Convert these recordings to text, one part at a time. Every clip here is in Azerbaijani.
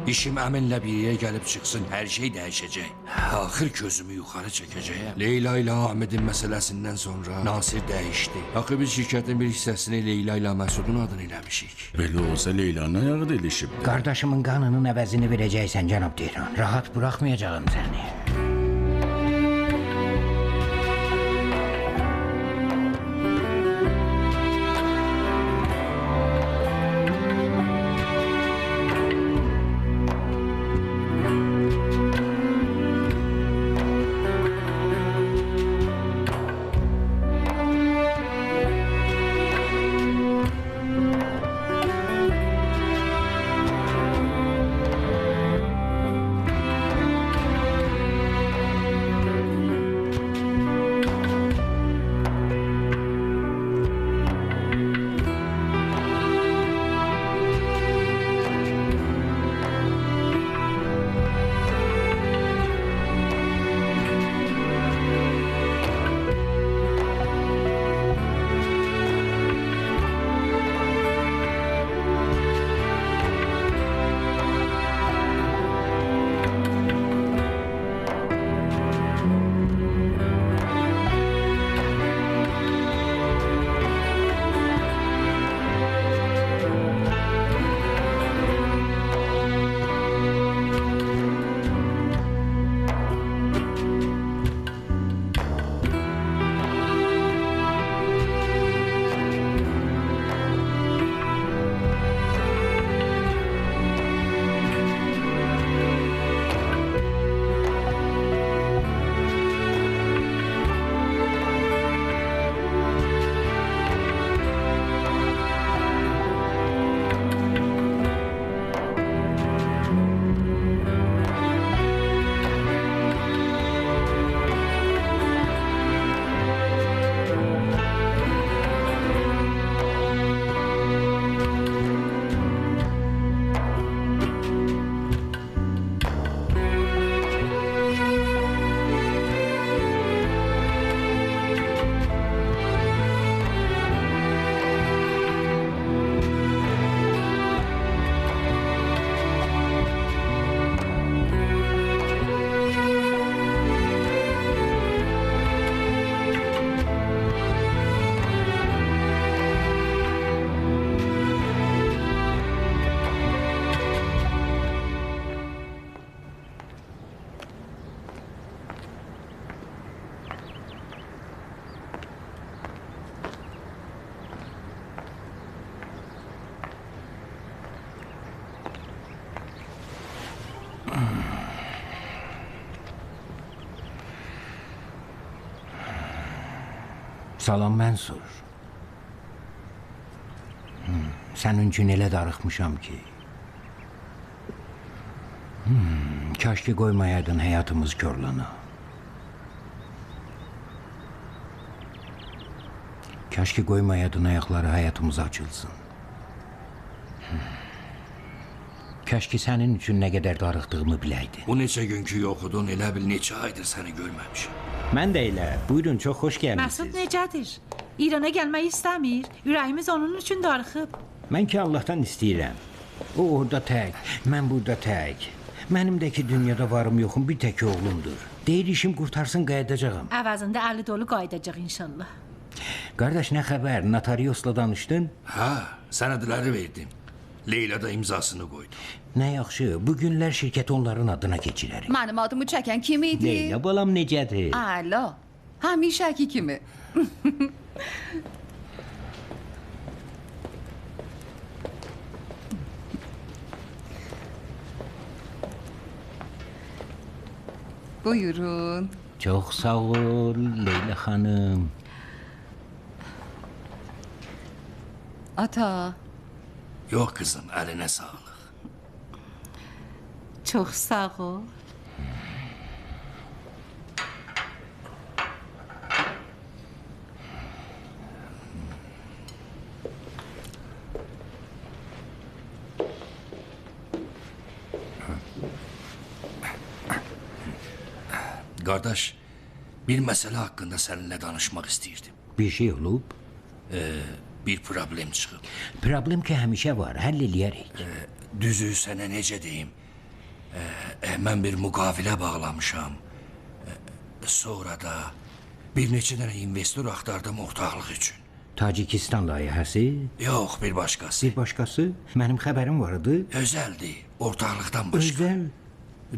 İşim əminlə bir yerə gəlib çıxsın, hər şey dəyişəcək. Axır gözümü yuxarı çəkəcəyəm. Leyla ilə Hamidin məsələsindən sonra Nasir dəyişdi. Axı biz şirkətin bir hissəsini Leyla ilə Məsudun adını eləmişik. Belə olsa Leylanın ayağı da ilişibdi. Qardaşımın qanının əvəzini verəcəksən, cənab Tehran. Rahat buraxmayacağım səni. Salam Mənsur. Sənin üçün elə darıxmışam ki. Kaş ki qoymayaydın həyatımız körlana. Kaş ki qoymayaydın ayaqları həyatımıza açılsın. Kaş ki sənin üçün nə qədər darıxdığımı biləydin. Bu neçə günkü yoxudun, elə bil neçə aydır səni görməmişim. Mən də elə. Buyurun, çox xoş Məsud gəlmisiniz. necədir? İrana gəlmək istəmir. Ürəyimiz onun üçün darıxıb. Mən ki Allahdan istəyirəm. O orada tək, mən burada tək. Mənim də ki dünyada varım yoxum bir tək oğlumdur. Deyir işim qurtarsın qayıdacağam. Əvəzində əli dolu qayıdacaq inşallah. Qardaş nə xəbər? Notariusla danışdın? Hə, sənədləri verdim. Leyla da imzasını qoydu. Nə yaxşı. Bu günlər şirkət onların adına keçirərik. Mənim adımı çəkən kim idi? Leyla balam necədir? Əla. Həmişəki kimi. Buyurun. Çox sağ ol Leyla xanım. Ata. Yox qızım, əlinə sağlıq. Çox sağ ol. Qardaş, bir məsələ haqqında səninlə danışmaq istəyirdim. Bir şey olub? Bir problem çıxıb. Problem ki həmişə var, həll eləyərik. Düzü sənə necə deyim? Mən bir müqavilə bağlamışam. Sonra da bir neçə dənə investor axtardım ortaqlıq üçün. Tacikistan layihəsi, Yox, bir başqası. bir başqası, mənim xəbərim var idi. Özəldir, ortaqlıqdan başqa. Özəl.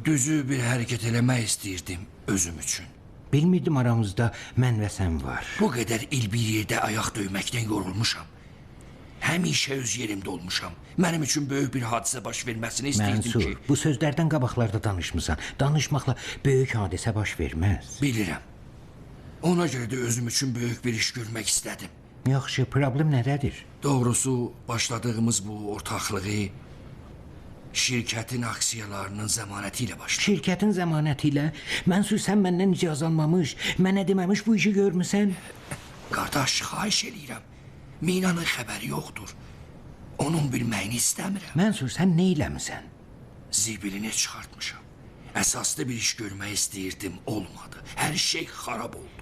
Düzü bir hərəkət eləmək istəyirdim özüm üçün. Bilmirdim aramızda mən və sən var. Bu qədər il bir yerdə ayaq döyməkdən yorulmuşam. Həmişə öz yerimdə olmuşam. Mənim üçün böyük bir hadisə baş verməsini istəyirdim Mənsur, ki... bu sözlərdən qabaqlarda danışmısan. Danışmaqla böyük hadisə baş verməz. Bilirəm. Ona görə də özüm üçün böyük bir iş görmək istədim. Yaxşı, problem nədədir? Doğrusu başladığımız bu ortaqlığı şirkətin aksiyalarının zəmanəti ilə başladı. Şirkətin zəmanəti ilə Mənsur sən məndən icazə almamış, mənə deməmiş bu işi görmüsən? Qardaş, xahiş eləyirəm. Minanın xəbəri yoxdur. Onun bilməyini istəmirəm. Mənsur sən nə eləmisən? Zibilini çıxartmışam. Əsaslı bir iş görmək istəyirdim, olmadı. Hər şey xarab oldu.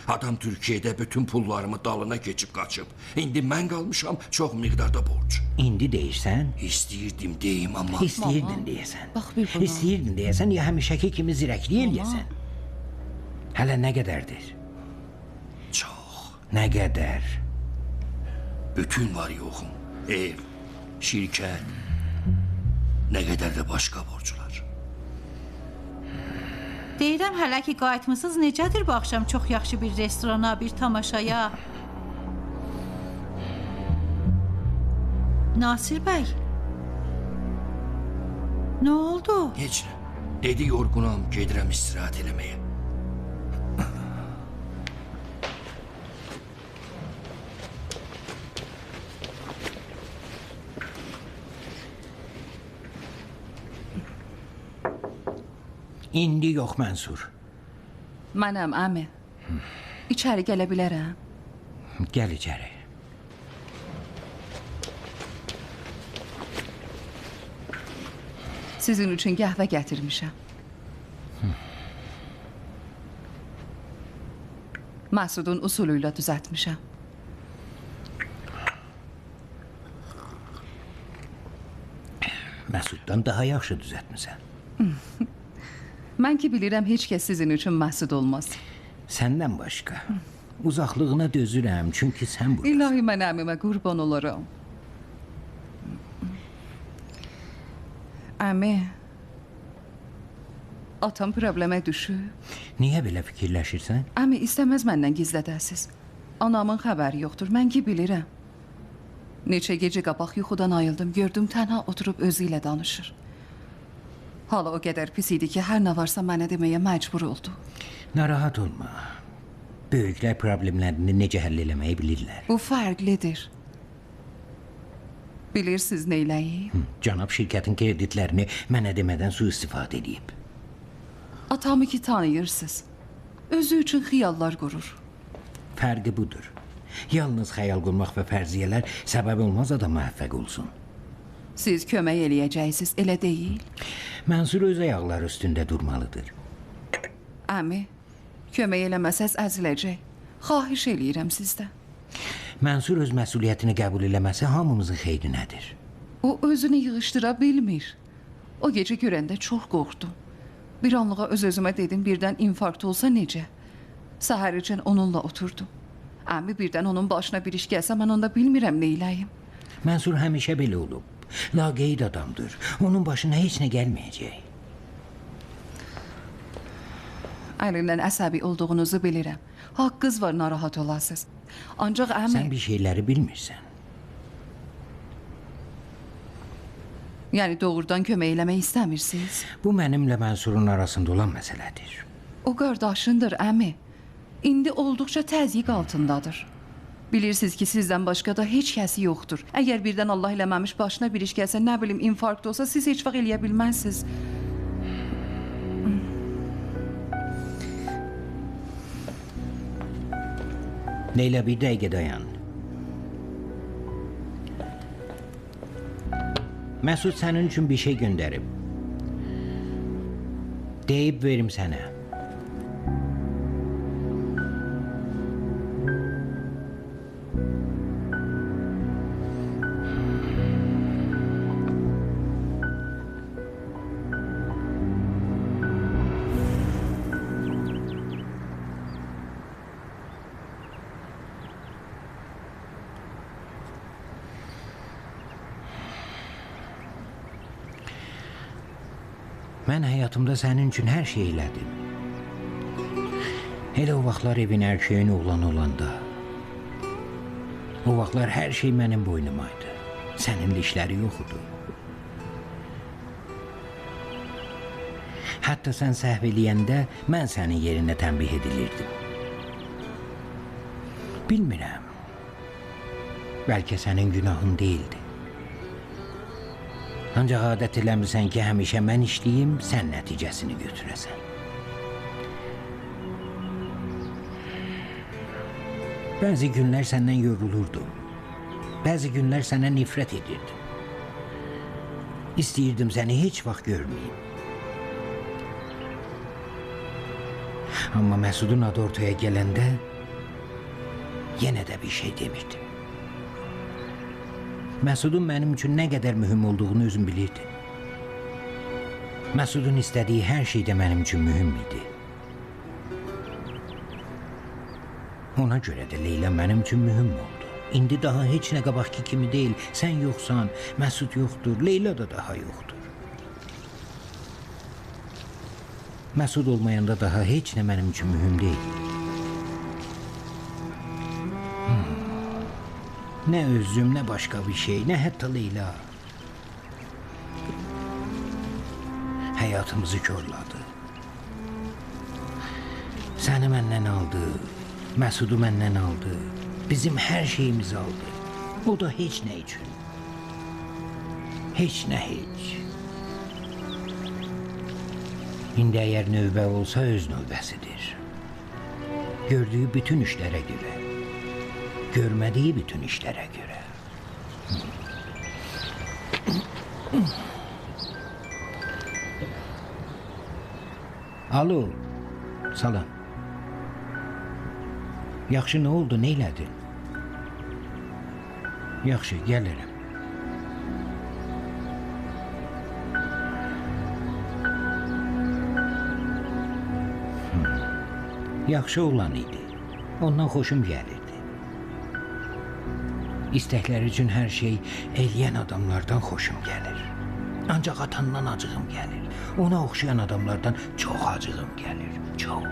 Adam Türkiyədə bütün pullarımı dalına keçib qaçıb. İndi mən qalmışam çox miqdarda borc. İndi deyirsən? İstəyirdim deyim, amma... İstəyirdin deyəsən. Bax bir buna. İstəyirdin deyəsən ya həmişəki kimi zirəkliyə eləyəsən. Hələ nə qədərdir? Çox. Nə qədər? Bütün var yoxum. Ev, şirkət, nə qədər də başqa borclar. Deyirəm hələ ki qayıtmısınız, necədir bu axşam çox yaxşı bir restorana, bir tamaşaya? Nasir bəy? Nə oldu? Heç nə. Dedi yorğunam, gedirəm istirahət eləməyə. İndi yox Mənsur. Mənəm, əmi. İçəri gələ bilərəm. Gəl içəri. Sizin üçün qəhvə gətirmişəm. Məsudun usulü ilə düzəltmişəm. Məsuddan daha yaxşı düzəltmisən. Mən ki bilirəm heç kəs sizin üçün Məsud olmaz. Səndən başqa. Uzaqlığına dözürəm, çünki sən bu. İlahi mən əmimə qurban olaram. Əmi, atam problemə düşüb. Niyə belə fikirləşirsən? Əmi istəməz məndən gizlədəsiz. Anamın xəbəri yoxdur, mən ki bilirəm. Neçə gecə qabaq yuxudan ayıldım, gördüm tənha oturub özü ilə danışır. Hala o qədər pis idi ki, hər nə varsa mənə deməyə məcbur oldu. Narahat olma. Böyüklər problemlərini necə həll eləməyi bilirlər. Bu fərqlidir. Bilirsiniz neyləyib? Cənab şirkətin kreditlərini mənə demədən sui-istifadə edib. Atamı ki tanıyırsınız. Özü üçün xiyallar qurur. Fərqi budur. Yalnız xəyal qurmaq və fərziyyələr səbəb olmaz adam müvəffəq olsun. Siz kömək eləyəcəksiniz, elə deyil? Mənsur öz ayaqları üstündə durmalıdır. Əmi, kömək eləməsəz əziləcək. Xahiş eləyirəm sizdən. Mənsur öz məsuliyyətini qəbul eləməsi hamımızın xeyrinədir. O özünü yığışdıra bilmir. O gecə görəndə çox qorxdum. Bir anlığa öz-özümə dedim, birdən infarkt olsa necə? Səhəricən onunla oturdum. Əmi birdən onun başına bir iş gəlsə, mən onda bilmirəm neyləyim. Mənsur həmişə belə olub. Laqeyd adamdır. Onun başına heç nə gəlməyəcək. Əlindən əsəbi olduğunuzu bilirəm. Haqqınız var, narahat olasınız. Ancaq əmi... Sən bir şeyləri bilmirsən. Yəni doğrudan kömək eləmək istəmirsiniz? Bu mənimlə Mənsurun arasında olan məsələdir. O qardaşındır, əmi. İndi olduqca təzyiq altındadır. Bilirsiniz ki, sizdən başqa da heç kəsi yoxdur. Əgər birdən Allah eləməmiş başına bir iş gəlsə, nə bilim, infarkt olsa, siz heç vaxt eləyə bilməzsiniz. Leyla, bir dəqiqə dayan. Məsud sənin üçün bir şey göndərib. Deyib verim sənə. Mən həyatımda sənin üçün hər şey elədim. Elə o vaxtlar evin erkeğin oğlan olanda. O vaxtlar hər şey mənim boynumaydı. Sənin dişləri yox idi. Hətta sən səhv eləyəndə mən sənin yerinə tənbih edilirdim. Bilmirəm. Bəlkə sənin günahın deyildi. Ancaq adət eləmirsən ki, həmişə mən işləyim, sən nəticəsini götürəsən. Bəzi günlər səndən yorulurdum. Bəzi günlər sənə nifrət edirdim. İstəyirdim səni heç vaxt görməyim. Amma Məsudun adı ortaya gələndə yenə də bir şey demirdim. Məsudun mənim üçün nə qədər mühüm olduğunu özüm bilirdim. Məsudun istədiyi hər şey də mənim üçün mühüm idi. Ona görə də Leyla mənim üçün mühüm oldu. İndi daha heç nə qabaqki kimi deyil. Sən yoxsan, Məsud yoxdur, Leyla da daha yoxdur. Məsud olmayanda daha heç nə mənim üçün mühüm deyil. Nə özüm, nə başqa bir şey, nə hətta Leyla. Həyatımızı körladı. Səni məndən aldı, Məsudu məndən aldı, bizim hər şeyimizi aldı. O da heç nə üçün. Heç nə heç. İndi əgər növbə olsa öz növbəsidir. Gördüyü bütün işlərə görə. Görmədiyi bütün işlərə görə. Alo, salam. Yaxşı, nə oldu, nə elədin? Yaxşı, gəlirəm. Yaxşı olan idi. Ondan xoşum gəlirdi. İstəkləri üçün hər şey eləyən adamlardan xoşum gəlir. Ancaq atandan acığım gəlir. Ona oxşayan adamlardan çox acığım gəlir. Çox.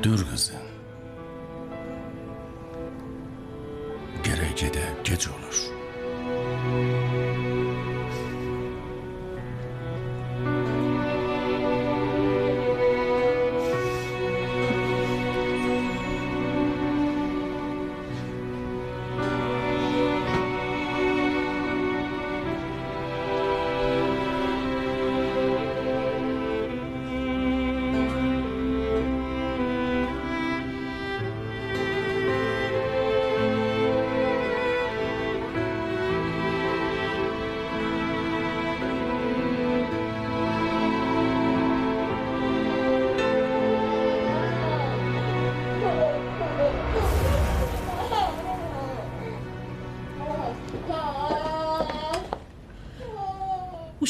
Dur kızım. Gerek de geç olur.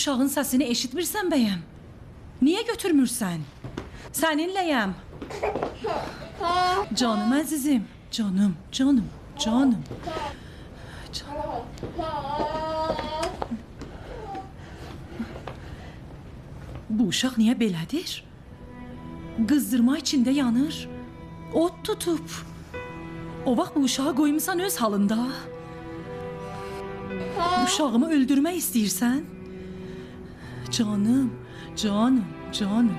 Uşağın səsini eşitmirsən bəyəm? Niyə götürmürsən? Səninləyəm. Canım əzizim, canım, canım, canım. Bu uşaq niyə belədir? Qızdırma içində yanır. Od tutub. O vaxt bu uşağı qoymusan öz halında. Uşağımı öldürmək istəyirsən? Canım, canım, canım.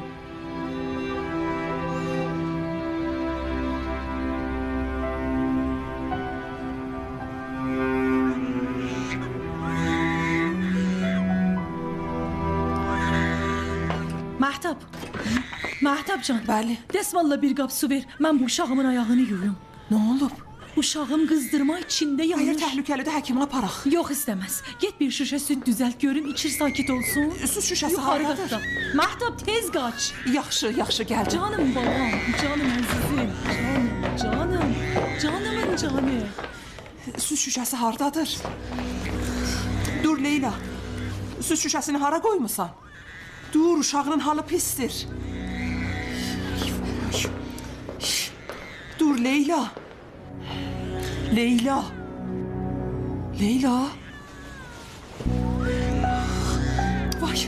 Məhtəb. Məhtəb can. Bəli. Dəsmalla bir qap su ver. Mən bu uşağımın ayağını yuyum. Nə olub? Uşağım qızdırma içində Əgər yanır. təhlükəlidir həkimə aparaq. Yox istəməz. Get bir şüşə süd düzəlt görüm içir sakit olsun. Su şüşəsi Yuxarı hardadır? qatda. Məhtəb tez qaç. Yaxşı, yaxşı gəldim. Canım babam, canım əzizim. Canım, canımın canı. Su şüşəsi hardadır? Dur Leyla. Su şüşəsini hara qoymusan? Dur, uşağının halı pisdir. Dur Leyla. Leyla. Leyla. Vay.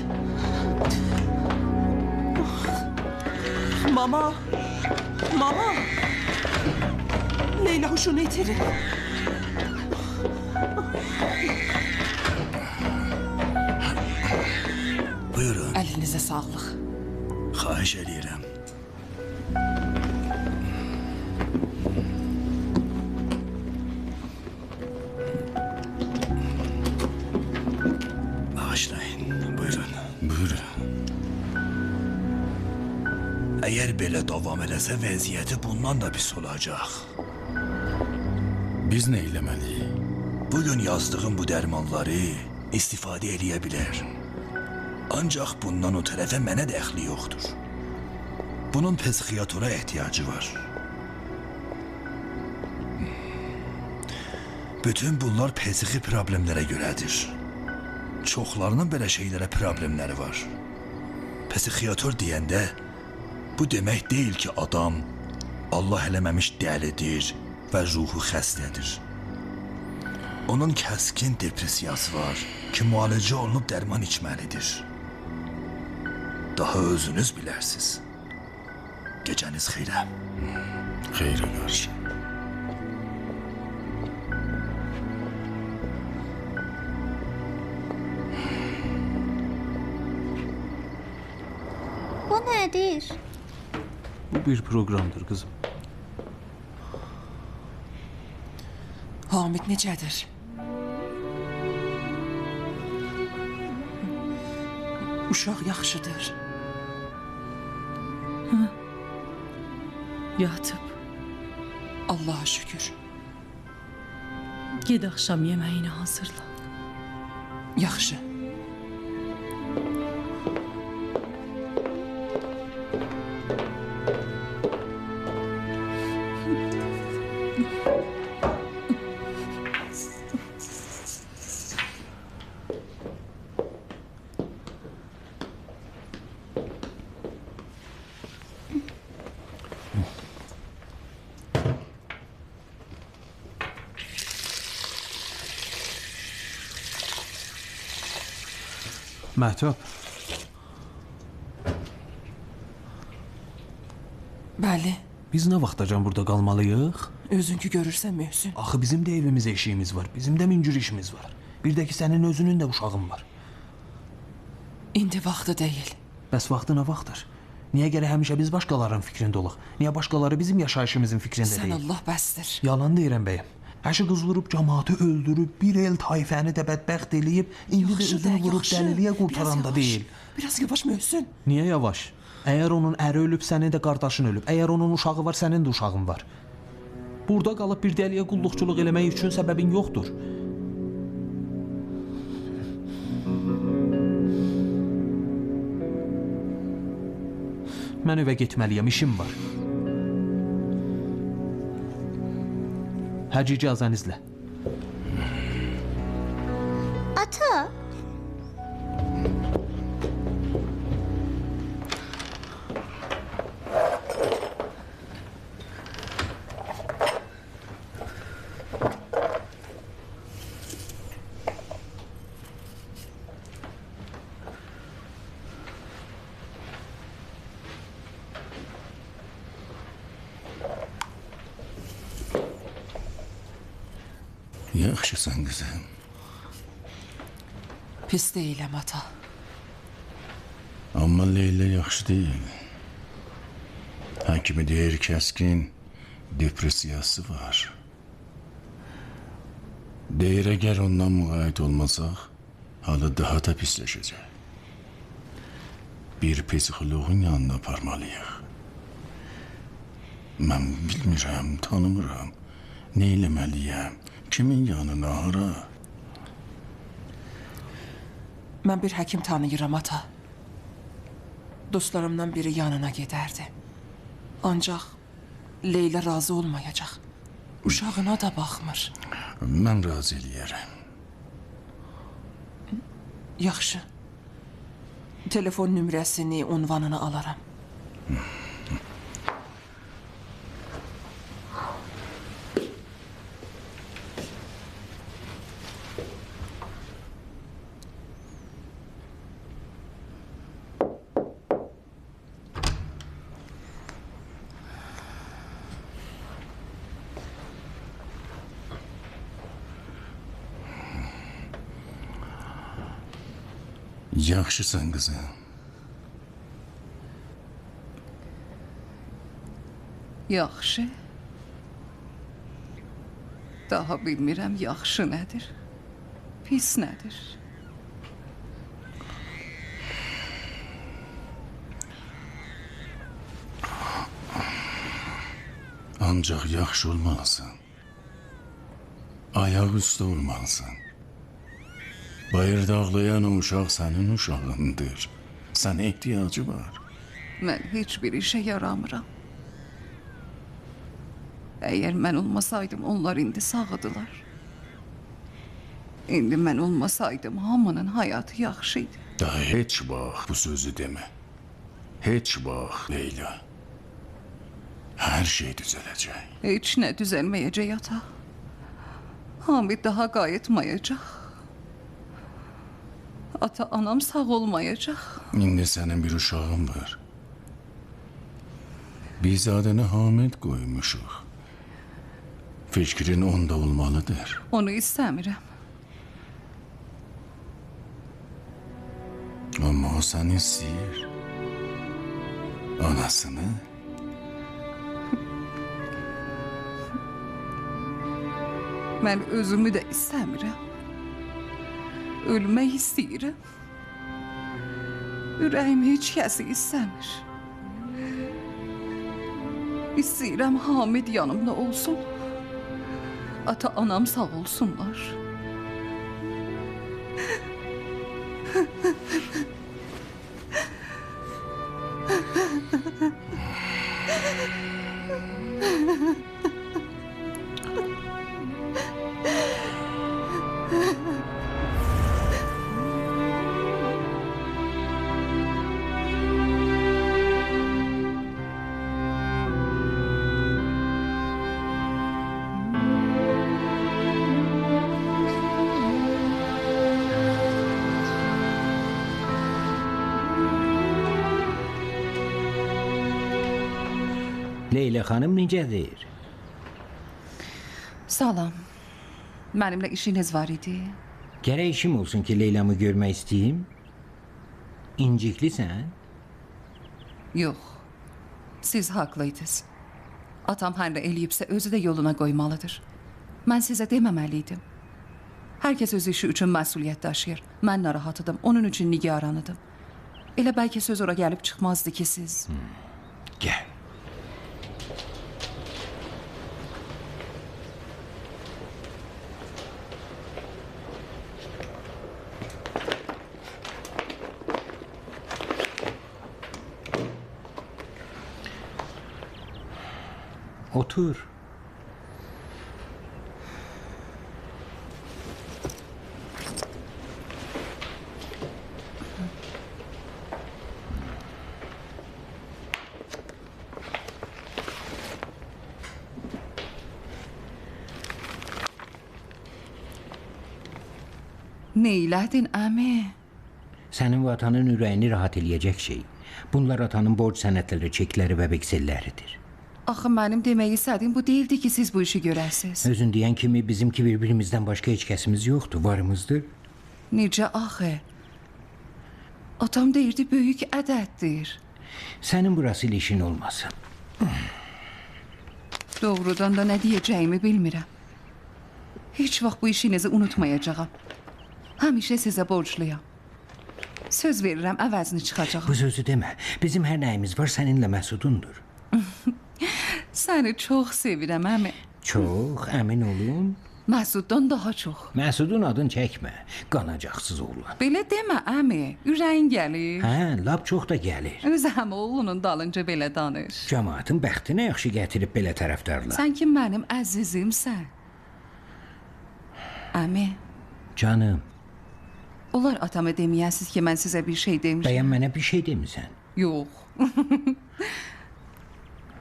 Mama. Mama. Leyla huşunu itirir. Buyurun, Əlinizə sağlıq. xahiş edirəm. Bağışlayın, buyurun. Buyurun. Əgər belə davam eləsə vəziyyəti bundan da pis olacaq. Biz nə eləməliyik? Bugün yazdığım bu dərmanları istifadə eləyə bilər. Ancaq bundan o tərəfə mənə dəxli yoxdur. Bunun psixiyatora ehtiyacı var. Bütün bunlar psixi problemlərə görədir. Çoxlarının belə şeylərə problemləri var. Psixiyator deyəndə bu demək deyil ki, adam Allah eləməmiş dəlidir və ruhu xəstədir. Onun kəskin depressiyası var ki, müalicə olunub dərman içməlidir. Daha özünüz bilərsiniz. Gecəniz xeyrə. Xeyrə qarşı. Bu nədir? Bu bir programdır kızım. Hamid necədir? Uşaq yaxşıdır. Yatıb. Allaha şükür. Ged axşam yeməyini hazırla. Yaxşı. Məhtəb, Bəli. biz nə vaxtacan burada qalmalıyıq? Özünkü görürsən Möhsün. Axı bizim də evimizə eşiyimiz var, bizim də mincür işimiz var. Bir də ki, sənin özünün də uşağın var. İndi vaxtı deyil. Bəs vaxtı nə vaxtdır? Niyə gərək həmişə biz başqalarının fikrində olaq? Niyə başqaları bizim yaşayışımızın fikrində Sən deyil? Allah bəsdir. Yalan deyirəm bəyəm. Həşi qız vurub cəmaatı öldürüb, bir el tayfəni də bədbəxt eləyib, indi də Yaxşı özünü də, vurub yaxşı. dəliliyə Biraz qurtaranda yavaş. deyil. Biraz yavaş Möhsün. Niyə yavaş? Əgər onun əri ölüb, sənin də qardaşın ölüb. Əgər onun uşağı var, sənin də uşağın var. Burada qalıb bir dəliyə qulluqçuluq eləmək üçün səbəbin yoxdur. Mən evə getməliyəm, işim var. Həcc icazənizlə. Ata, Yaxşısan qızım. Pis deyiləm ata. Amma Leyla yaxşı deyil. Həkimi deyir kəskin depressiyası var. Deyir əgər ondan müğayət olmasaq, halı daha da pisləşəcək. Bir psixoloğun yanına aparmalıyıq. Mən bilmirəm, tanımıram. Nə eləməliyəm? Kimin yanına, hara? Mən bir həkim tanıyıram ata. Dostlarımdan biri yanına gedərdi. Ancaq Leyla razı olmayacaq. Uşağına da baxmır. Mən razı eləyərəm. Yaxşı. Telefon nömrəsini, unvanını alaram. Yaxşısan qızım. Yaxşı. Daha bilmirəm yaxşı nədir, pis nədir. Ancaq yaxşı olmalısan. Ayaq üstə olmalısan. Bayırda ağlayan o uşaq sənin uşağındır. Sənə ehtiyacı var. Mən heç bir işə yaramıram. Əgər mən olmasaydım, onlar indi sağıdılar. İndi mən olmasaydım, hamının həyatı yaxşı idi. Daha heç vaxt bu sözü demə. Heç vaxt Leyla. Hər şey düzələcək. Heç nə düzəlməyəcək ata. Hamid daha qayıtmayacaq. Ata, anam sağ olmayacaq. İndi sənin bir uşağın var. Biz adını Hamid qoymuşuq. Fikrin onda olmalıdır. Onu istəmirəm. Amma o səni istəyir. Anasını. Mən özümü də istəmirəm. Ölmək istəyirəm. Ürəyim heç kəsi istəmir. İstəyirəm Hamid yanımda olsun. Ata, anam sağ olsunlar. Leyla xanım necədir? Salam. Mənimlə işiniz var idi. Gərək işim olsun ki, Leylamı görmək istəyim. İnciklisən? Yox. Siz haqlıydınız. Atam hər nə eləyibsə özü də yoluna qoymalıdır. Mən sizə deməməliydim. Hər kəs öz işi üçün məsuliyyət daşıyır. Mən narahatıdım, onun üçün nigaranıdım. Elə bəlkə söz ora gəlib çıxmazdı ki siz. Gəl. Otur. Neylədin əmi? Sənin və atanın ürəyini rahat eləyəcək şey. Bunlar atanın borc sənədləri, çekləri və vekselləridir. Axı mənim demək istədiyim bu deyildi ki, siz bu işi görəsiniz. Özün deyən kimi bizimki bir-birimizdən başqa heç kəsimiz yoxdur, varımızdır. Necə axı? Atam deyirdi böyük ədəddir. Sənin burası ilə işin olmasın. Doğrudan da nə deyəcəyimi bilmirəm. Heç vaxt bu işinizi unutmayacağam. Həmişə sizə borcluyam. Söz verirəm, əvəzini çıxacağam. Bu sözü demə. Bizim hər nəyimiz var səninlə Məsudundur. Səni çox sevirəm, əmi. Çox, əmin olun. Məsuddan daha çox. Məsudun adını çəkmə. Qanacaqsız oğlan. Belə demə, əmi. Ürəyin gəlir. Hə, lap çox da gəlir. Öz əmi oğlunun dalınca belə danış. Cəmaatın bəxtinə yaxşı gətirib belə tərəfdarlar. Sən ki mənim əzizimsən. Əmi, Canım, olar atama deməyəsiz ki, mən sizə bir şey demişəm. bəyən mənə bir şey demisən. Yox.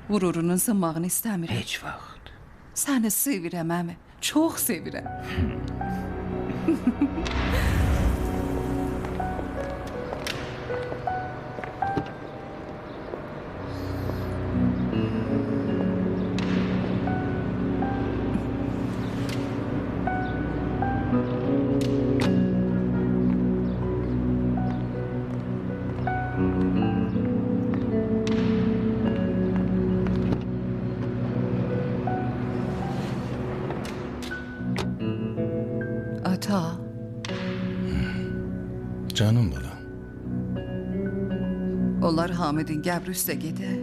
Qürurunun sınmağını istəmirəm. Heç vaxt. Səni sevirəm, əmi. Çox sevirəm. Ata, Canım balam. onlar Hamidin qəbri üstə gedək.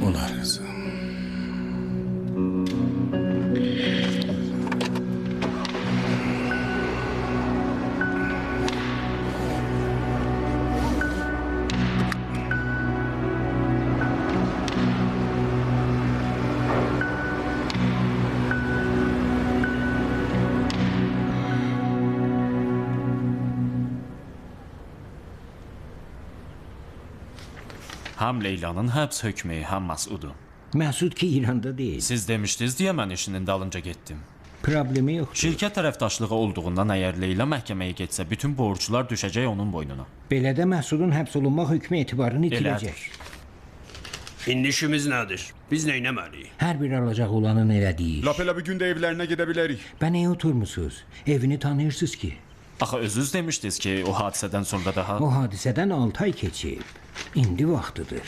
Olar qızım. Həm Leylanın həbs hökmü, həm Məsudun. Məsud ki İranda deyil. Siz demişdiniz deyə mən işinin dalınca getdim. Problemi yoxdur. Şirkət tərəfdaşlığı olduğundan əgər Leyla məhkəməyə getsə, bütün borclar düşəcək onun boynuna. Belə də Məsudun həbs olunmaq hökmü etibarını itirəcək. İndi işimiz nədir? Biz neynəməliyik? Hər bir alacaq olanın elədiyi iş. Lap elə bir gündə evlərinə gedə bilərik. Bə nəyə oturmusunuz? Evini tanıyırsınız ki. Axı özünüz demişdiniz ki, o hadisədən sonra daha... O hadisədən 6 ay keçib. İndi vaxtıdır.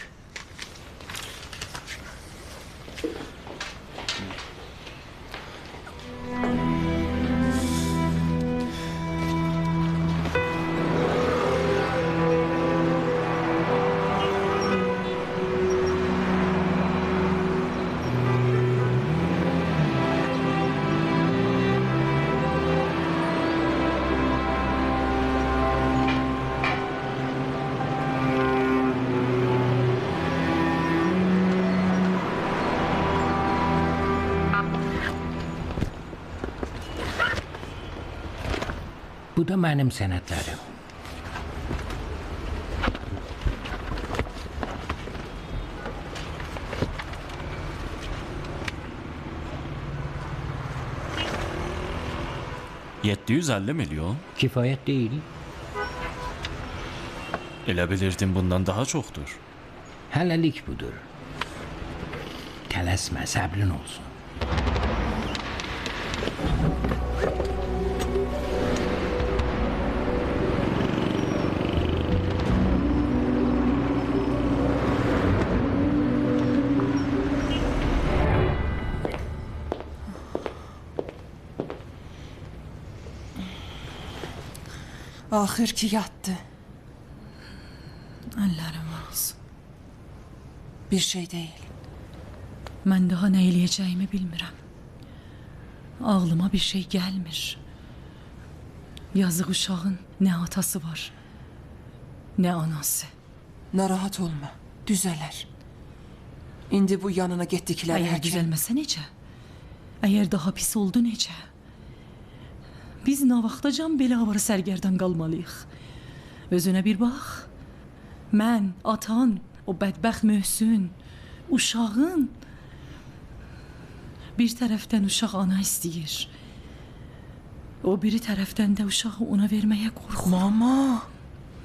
Bu da mənim sənədlərim. $750 milyon? Kifayət deyil. Elə bilirdim bundan daha çoxdur. Hələlik budur. Tələsmə, səbrin olsun. Axır ki yatdı. Əllərim olsun. Bir şey deyil. Mən daha nə eləyəcəyimi bilmirəm. Ağlıma bir şey gəlmir. Yazıq uşağın nə atası var, nə anası. Narahat olma. Düzələr. İndi bu yanına getdikləri Əgər düzəlməsə necə? Əgər daha pis oldu necə? Biz nə vaxtacan belə avarı sərgərdan qalmalıyıq? Özünə bir bax. Mən, atan, o bədbəxt Möhsün, uşağın. Bir tərəfdən uşaq ana istəyir. O biri tərəfdən də uşağı ona verməyə qorxur. Mama.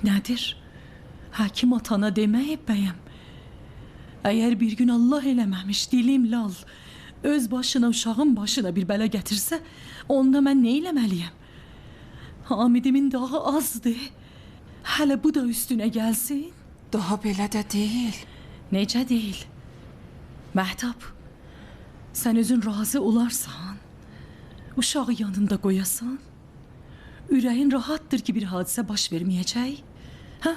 Nədir? Həkim atana deməyib bəyəm. Əgər bir gün Allah eləməmiş dilim lal öz başına uşağın başına bir bələ gətirsə, onda mən nə eləməliyəm? Hamidimin dağı azdır. Hələ bu da üstünə gəlsin. Daha belə də deyil. Necə deyil? Məhtab, sən özün razı olarsan, uşağı yanında qoyasan, ürəyin rahatdır ki, bir hadisə baş verməyəcək. Hə?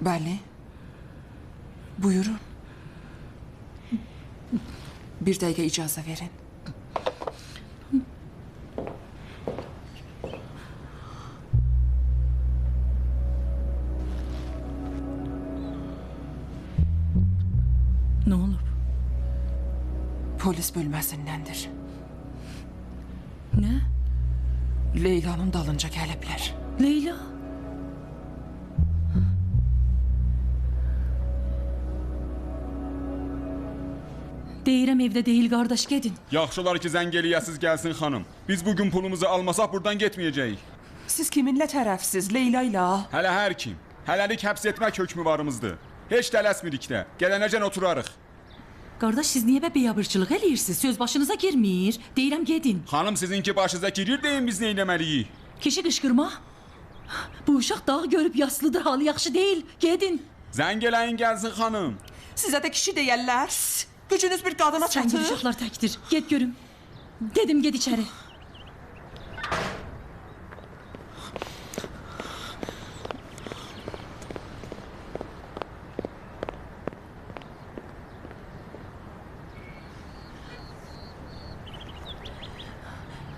Bəli. Buyurun. Bir dəqiqə icazə verin. Nə olub? Polis bölməsindəndir. Nə? Leylanın dalınca gəliblər. Leyla? Deyirəm evdə deyil, qardaş, gedin. Yaxşılar ki, zəng eləyəsiz gəlsin xanım. Biz bugün pulumuzu almasaq buradan getməyəcəyik. Siz kiminlə tərəfsiz? Leyla ilə? Hələ hər kim. Hələlik həbs etmək hökmü varımızdır. Heç tələsmirik də. Gələnəcən oturarıq. Qardaş, siz niyə biabırçılıq eləyirsiniz? Söz başınıza girmir. Deyirəm, gedin. Xanım, sizinki başınıza girir deyin, biz nə eləməliyik? Kişi qışqırma. Bu uşaq dağı görüb yaslıdır, halı yaxşı deyil. Gedin. Zəng eləyin gəlsin xanım. Sizə də kişi deyərlər. Gücünüz bir qadına Sən çatır. uşaqlar təkdir. Get görüm. Dedim, get içəri.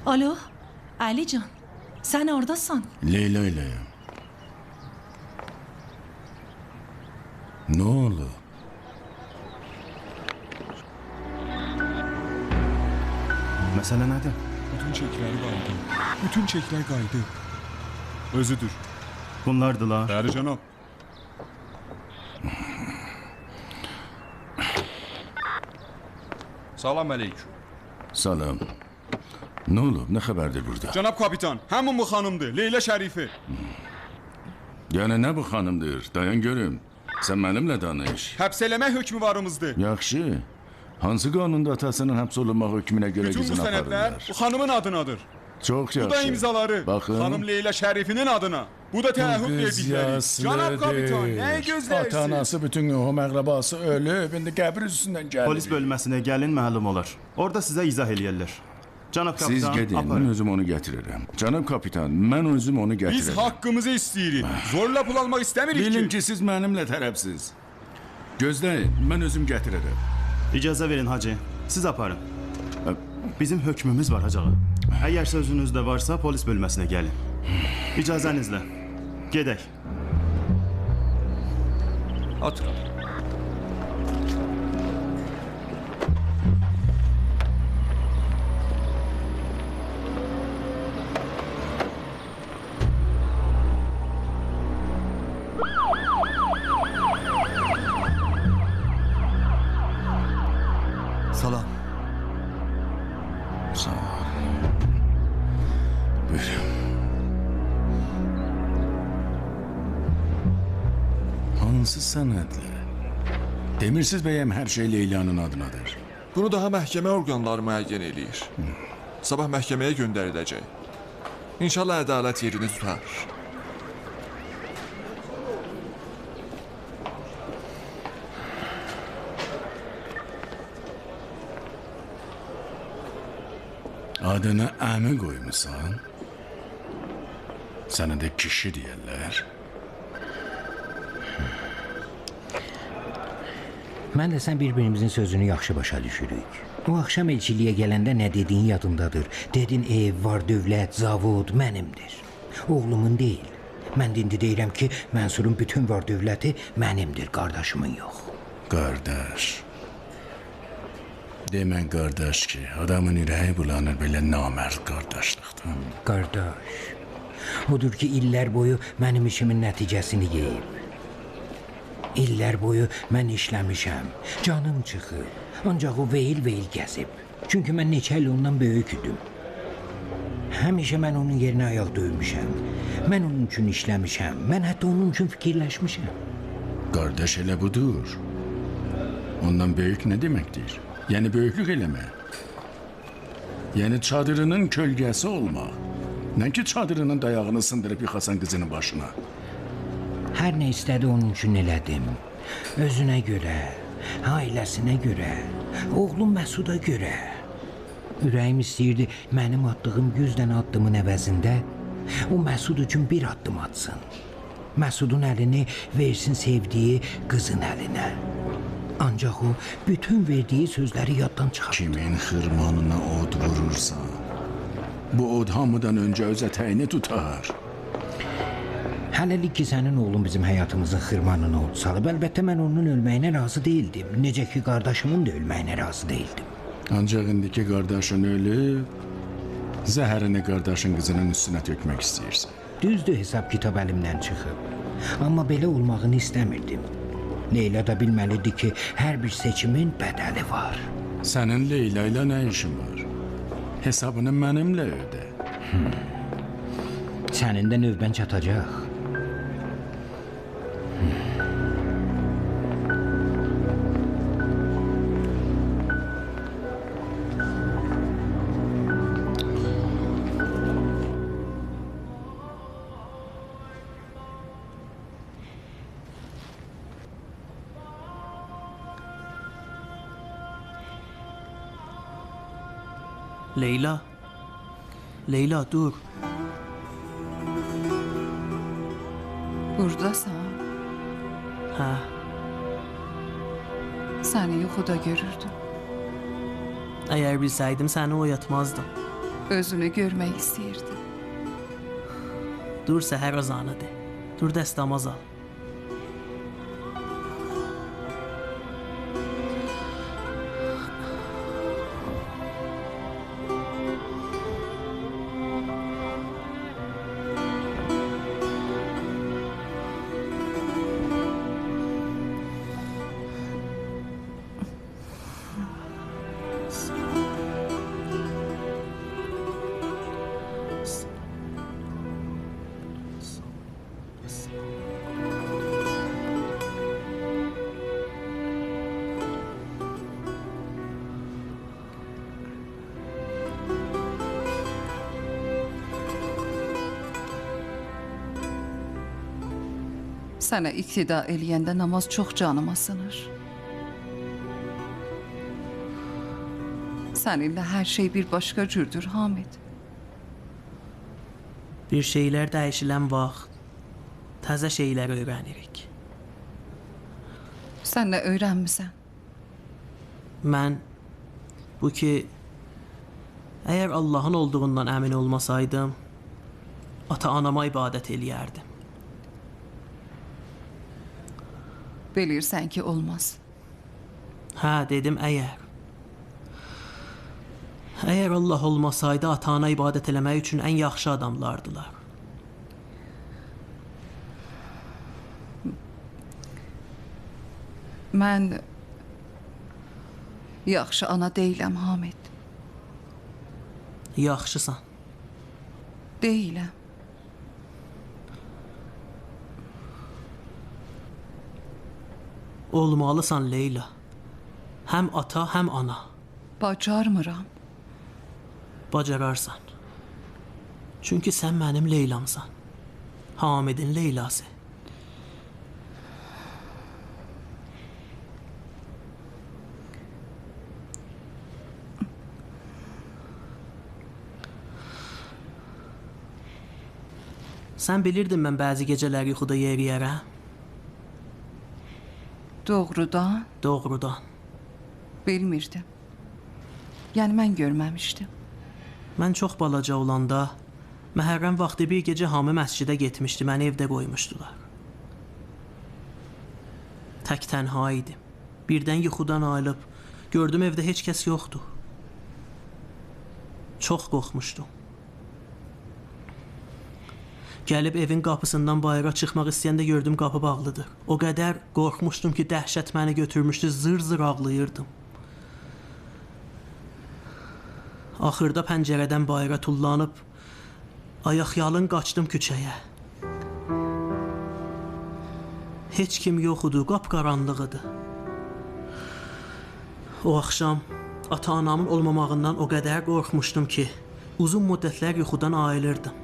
Alo, Alican. Sən oradasan. Leyla ilə. Nə oldu? Məsələ nədir? Bütün çekləri qaydı. Bütün çeklər qaydı. Özüdür. Bunlardılar. Bəli, cənab. Salam əleyküm. Salam. Nə olub? Nə xəbərdir burada? Cənab kapitan, həmin bu xanımdır, Leyla Şərifi. Yəni nə bu xanımdır? Dayan görüm. Sən mənimlə danış. Həbs eləmək hökmü varımızdır. Yaxşı. Hansı qanunda atasının həbs olunmaq hökmünə görə Bütün bu qızını sənədlər aparırlar? bu xanımın adınadır. Çox yaxşı. Bu da imzaları. Baxın. Xanım Leyla Şərifinin adına. Bu da təəhhüd verdikləri. Cənab kapitan, nəyi gözləyirsiniz? Ata-anası, bütün o məqrəbası ölüb, indi qəbir üstündən gəlir. Polis bölməsinə gəlin, məlum olar. Orada sizə izah eləyərlər. Cənab kapitan, Siz gedin, mən özüm onu gətirirəm. Cənab kapitan, mən özüm onu gətirirəm. Biz haqqımızı istəyirik. Zorla pul almaq istəmirik Bilin ki. ki, siz mənimlə tərəfsiz. Gözləyin, mən özüm gətirərəm. İcazə verin hacı. Siz aparın. Bizim hökmümüz var hacağa. Əgər sözünüzdə varsa polis bölməsinə gəlin. İcazənizlə. Gedək. Oturun. Salam. Sağ ol. Buyurun. Hansı sənədlə? Demirsiz bəyəm hər şey Leylanın adınadır. Bunu daha məhkəmə orqanları müəyyən eləyir. Sabah məhkəməyə göndəriləcək. İnşallah ədalət yerini tutar. Adına əmi qoymusan? Sənə də kişi deyərlər. Mən də sən bir-birimizin sözünü yaxşı başa düşürük. O axşam elçiliyə gələndə nə dediyin yadındadır. Dedin ev var, dövlət, zavod mənimdir. Oğlumun deyil. Mən indi deyirəm ki, Mənsurun bütün var dövləti mənimdir, qardaşımın yox. Qardaş. Demən qardaş ki, adamın ürəyi bulanır belə namərd qardaşlıqdan. Qardaş. Odur ki, illər boyu mənim işimin nəticəsini yeyib. İllər boyu mən işləmişəm, canım çıxıb. Ancaq o veyil-veyil gəzib. Çünki mən neçə il ondan böyük idim. Həmişə mən onun yerinə ayaq döymüşəm. Mən onun üçün işləmişəm. Mən hətta onun üçün fikirləşmişəm. Qardaş elə budur. Ondan böyük nə deməkdir? Yəni böyüklük eləmək. Yəni çadırının kölgəsi olmaq. Nə ki çadırının dayağını sındırıb yıxasan qızının başına. Hər nə istədi onun üçün elədim. Özünə görə, ailəsinə görə, oğlum Məsuda görə. Ürəyim istəyirdi mənim attığım 100 dənə addımın əvəzində o Məsud üçün bir addım atsın. Məsudun əlini versin sevdiyi qızın əlinə. Ancaq o bütün verdiyi sözləri yaddan çıxartdı. Kimin xırmanına od vurursan, bu od hamıdan öncə özə təyini tutar. Hələlik ki, sənin oğlun bizim həyatımızın xırmanına od salıb. Əlbəttə, mən onun ölməyinə razı deyildim. Necə ki, qardaşımın da ölməyinə razı deyildim. Ancaq indiki qardaşın ölüb, zəhərini qardaşın qızının üstünə tökmək istəyirsən. Düzdür, hesab kitab əlimdən çıxıb. Amma belə olmağını istəmirdim. Leyla da bilməlidir ki, hər bir seçimin bədəli var. Sənin Leyla ilə nə işin var? Hesabını mənimlə ödə. Sənin də növbən çatacaq. Leyla. Leyla dur. Buradasan. Hə. Səni yuxuda görürdüm. Əgər bilsəydim səni oyatmazdım. Özünü görmək istəyirdim. Dur səhər azanıdır. Dur dəstəmaz al. Sənə iqtida eləyəndə namaz çox canıma sınır. Səninlə hər şey bir başqa cürdür, Hamid. Bir şeylər dəyişilən vaxt təzə şeylər öyrənirik. Sən nə öyrənmisən? Mən bu ki, əgər Allahın olduğundan əmin olmasaydım, ata-anama ibadət eləyərdim. Bilirsən ki, olmaz. Hə, dedim əgər. Əgər Allah olmasaydı, ata-ana ibadət eləmək üçün ən yaxşı adamlardılar. Mən yaxşı ana deyiləm, Hamid. Yaxşısan. Deyiləm. Olmalısan Leyla. Həm ata, həm ana. Bacarmıram. Bacararsan. Çünki sən mənim Leylamsan. Hamidin Leylası. Sən bilirdin mən bəzi gecələr yuxuda yeriyərəm. Doğrudan? Doğrudan. Bilmirdim. Yəni mən görməmişdim. Mən çox balaca olanda, Məhərrəm vaxtı bir gecə hamı məscidə getmişdi, məni evdə qoymuşdular. Tək tənha idim. Birdən yuxudan ayılıb, gördüm evdə heç kəs yoxdur. Çox qorxmuşdum. Gəlib evin qapısından bayıra çıxmaq istəyəndə gördüm qapı bağlıdır. O qədər qorxmuşdum ki, dəhşət məni götürmüşdü, zır-zır ağlayırdım. Axırda pəncərədən bayıra tullanıb ayaqyalın qaçdım küçəyə. Heç kim yox idi, qapqaranlıq idi. O axşam ata-anamın olmamağından o qədər qorxmuşdum ki, uzun müddətlər yuxudan ayılırdım.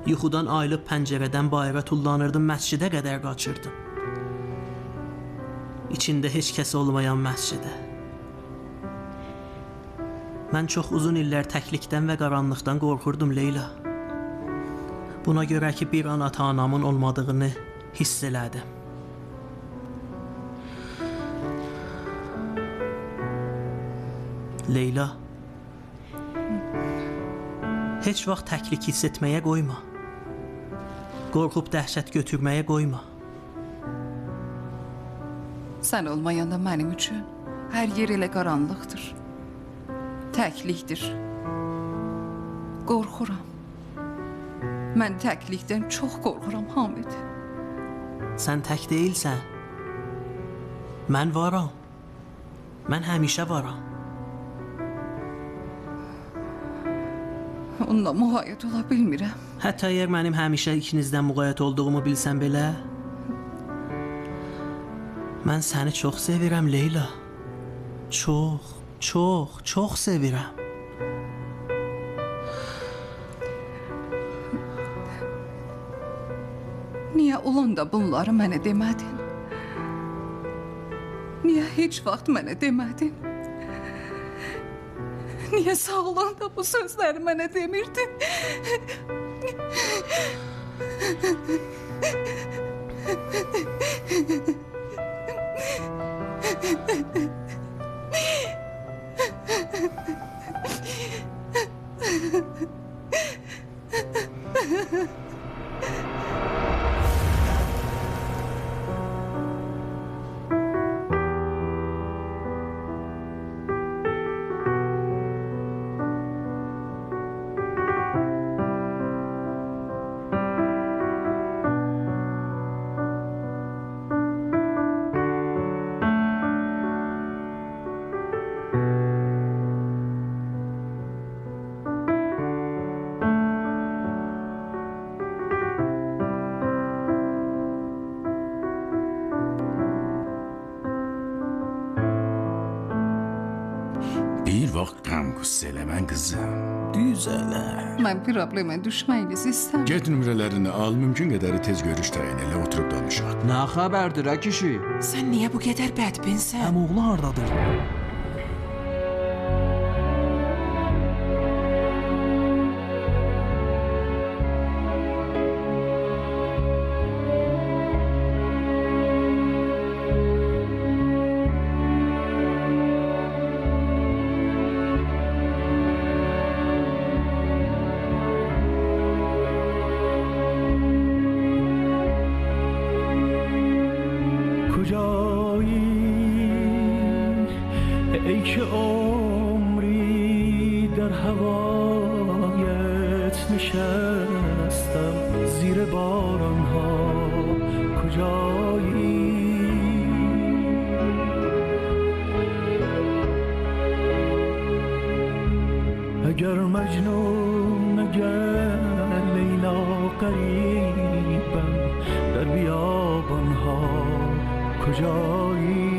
Yuxudan ayılıb pəncərədən bayıra tullanırdım, məscidə qədər qaçırdım. İçində heç kəs olmayan məscidə. Mən çox uzun illər təklikdən və qaranlıqdan qorxurdum Leyla. Buna görə ki, bir an ata-anamın olmadığını hiss elədim. Leyla, heç vaxt təklik hiss etməyə qoyma. Qorxub dəhşət götürməyə qoyma. Sən olmayanda mənim üçün hər yer elə qaranlıqdır. Təklikdir. Qorxuram. Mən təklikdən çox qorxuram, Hamid. Sən tək deyilsən. Mən varam. Mən həmişə varam. Onunla müğayət ola bilmirəm. Hətta əgər mənim həmişə ikinizdən müğayət olduğumu bilsən belə, mən səni çox sevirəm Leyla. Çox, çox, çox sevirəm. Niyə olanda bunları mənə demədin? Niyə heç vaxt mənə demədin? Niyə sağ olanda bu sözləri mənə demirdin? Bir vaxt qəm qüssə eləmən qızım. Düz elə. Mən problemə düşməyinizi istəmirəm. Get nömrələrini al, mümkün qədəri tez görüş təyin elə, oturub danışaq. Nə xəbərdir ə kişi? Sən niyə bu qədər bədbinsən? Həm oğlu hardadır? ای که عمری در هوایت نشستم زیر باران ها کجایی اگر مجنون اگر لیلا قریبم در بیابان ها کجایی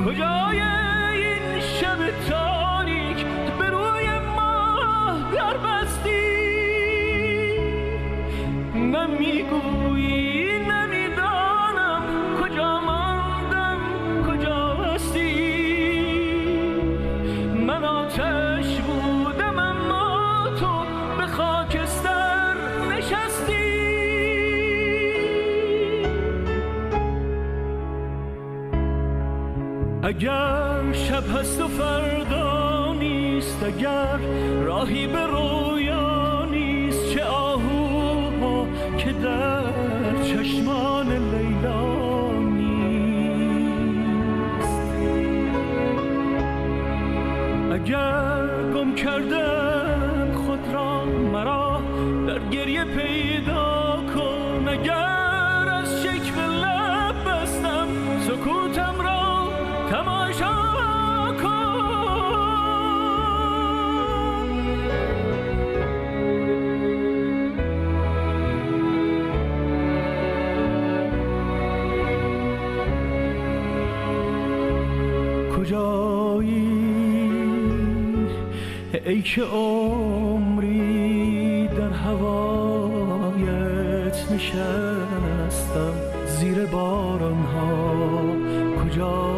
کجای این شب تاریک به روی ماه در بستی نمیگویی نمیدانم کجا ماندم کجا هستی من آتش بودم اما تو به خاکستر نشستی اگر شب هست و فردا نیست اگر راهی به رویا نیست چه آهوها که در چشمان لیلا نیست اگر گم کردم خود را مرا در گریه پیدا کن اگر از شکوه لب بستم سکوتم را تماشا کن کجایی ای که عمری در هوایت نشستم زیر باران ها کجایی